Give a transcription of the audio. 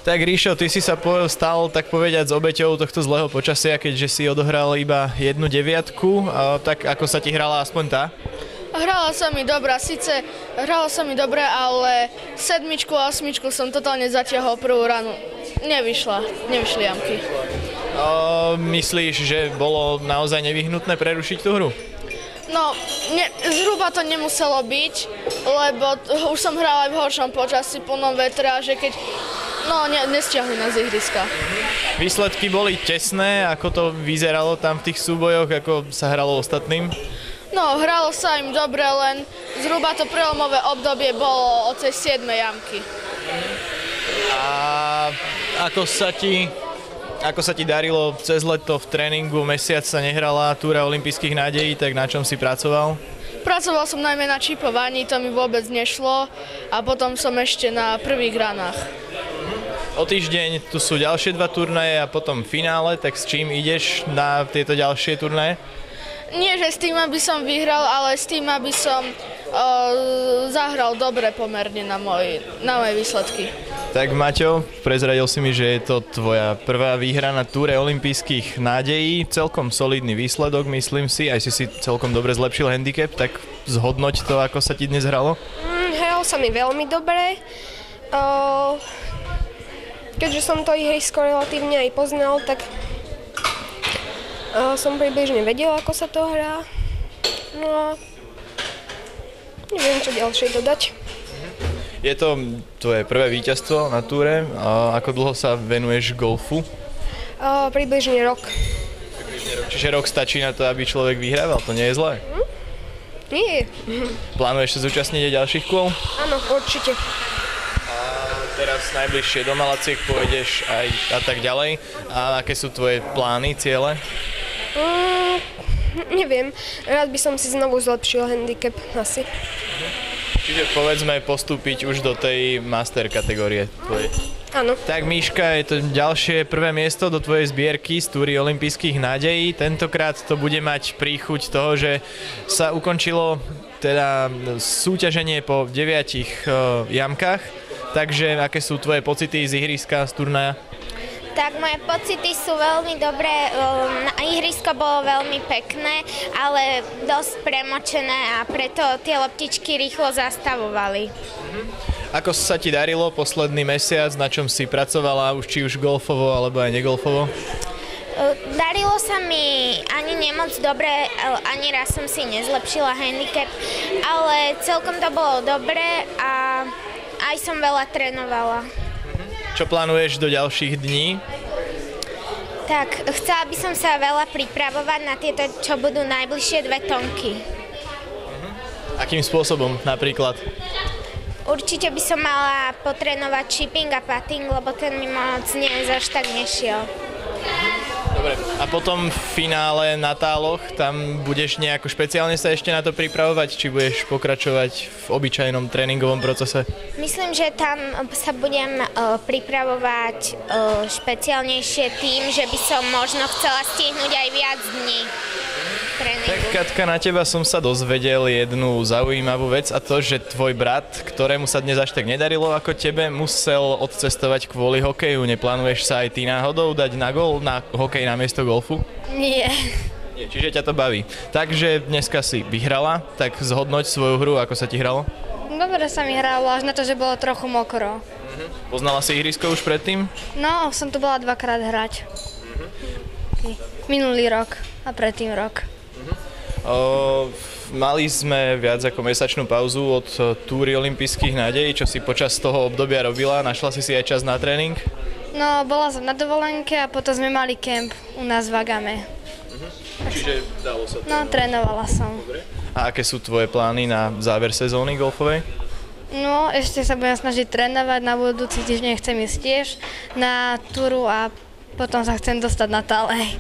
Tak Ríšo, ty si sa stal tak povediať s obeťou tohto zlého počasia, keďže si odohral iba 1/9, tak ako sa ti hrala aspoň tá? Hrala sa mi dobre, ale 7 a 8 som totálne zatiahol prvú ranu. Nevyšli jamky. Myslíš, že bolo naozaj nevyhnutné prerušiť tú hru? No, zhruba to nemuselo byť, lebo už som hrala aj v horšom počasí, plnom vetre, a že keď nestiahli nás z ihriska. Výsledky boli tesné, ako to vyzeralo tam v tých súbojoch, ako sa hralo ostatným? No, hralo sa im dobre, len zhruba to prelomové obdobie bolo od tej 7. jamky. A ako sa ti darilo cez leto v tréningu, mesiac sa nehrala túra olympijských nádejí, tak na čom si pracoval? Pracoval som najmä na čipovaní, to mi vôbec nešlo, a potom som ešte na prvých ranách. O týždeň tu sú ďalšie 2 turnaje a potom finále, tak s čím ideš na tieto ďalšie turnaje? Nie, že s tým, aby som vyhral, ale s tým, aby som zahral dobre pomerne na moje výsledky. Tak Maťo, prezradil si mi, že je to tvoja prvá výhra na túre olympijských nádejí. Celkom solidný výsledok, myslím si. Aj si celkom dobre zlepšil handicap, tak zhodnoť to, ako sa ti dnes hralo. Hralo sa mi veľmi dobre. Keďže som to ihrisko relatívne aj poznal, tak som približne vedela, ako sa to hrá. No a neviem, čo ďalšie dodať. Je to tvoje prvé víťazstvo na túre. Ako dlho sa venuješ golfu? Približne rok. Čiže rok stačí na to, aby človek vyhrával? To nie je zlé? Nie. Plánuješ sa zúčastniť aj ďalších kôl? Áno, určite. Teraz najbližšie do Malaciek pôjdeš aj a tak ďalej. A aké sú tvoje plány, ciele? Neviem. Rád by som si znovu zlepšil handicap asi. Čiže povedzme postúpiť už do tej master kategórie tvojej. Áno. Tak Míška, je to ďalšie prvé miesto do tvojej zbierky z túry olympijských nádejí. Tentokrát to bude mať príchuť toho, že sa ukončilo teda súťaženie po 9 jamkách. Takže aké sú tvoje pocity z ihriska, z turnaja? Tak moje pocity sú veľmi dobré, ihrisko bolo veľmi pekné, ale dosť premočené a preto tie loptičky rýchlo zastavovali. Ako sa ti darilo posledný mesiac, na čom si pracovala, či už golfovo alebo aj negolfovo? Darilo sa mi ani nemoc dobre, ani raz som si nezlepšila handicap, ale celkom to bolo dobre a aj som veľa trénovala. Čo plánuješ do ďalších dní? Tak, chcela by som sa veľa pripravovať na tieto, čo budú najbližšie 2 tonky. Akým spôsobom napríklad? Určite by som mala potrénovať chipping a putting, lebo ten mi moc až tak nešiel. Dobre, a potom v finále na táloch, tam budeš nejako špeciálne sa ešte na to pripravovať, či budeš pokračovať v obyčajnom tréningovom procese? Myslím, že tam sa budem pripravovať špeciálnejšie tým, že by som možno chcela stihnúť aj viac dní tréningu. Tak Katka, na teba som sa dozvedel jednu zaujímavú vec, a to, že tvoj brat, ktorému sa dnes až tak nedarilo ako tebe, musel odcestovať kvôli hokeju. Neplánuješ sa aj ty náhodou dať na gól, na hokej namiesto golfu? Nie. Nie, čiže ťa to baví. Takže dneska si vyhrala, tak zhodnoť svoju hru, ako sa ti hralo? Dobre sa mi hralo, až na to, že bolo trochu mokro. Poznala si ihrisko už predtým? No, som tu bola 2-krát hrať. Minulý rok a predtým rok. Mali sme viac ako mesačnú pauzu od túry olympijských nádejí. Čo si počas toho obdobia robila? Našla si aj čas na tréning? No, bola som na dovolenke a potom sme mali kemp u nás v Agame. Čiže dalo sa to? No, trénovala som. Dobre. A aké sú tvoje plány na záver sezóny golfovej? No, ešte sa budem snažiť trénovať, na budúci týždeň chcem ísť tiež na túru a potom sa chcem dostať na Talley.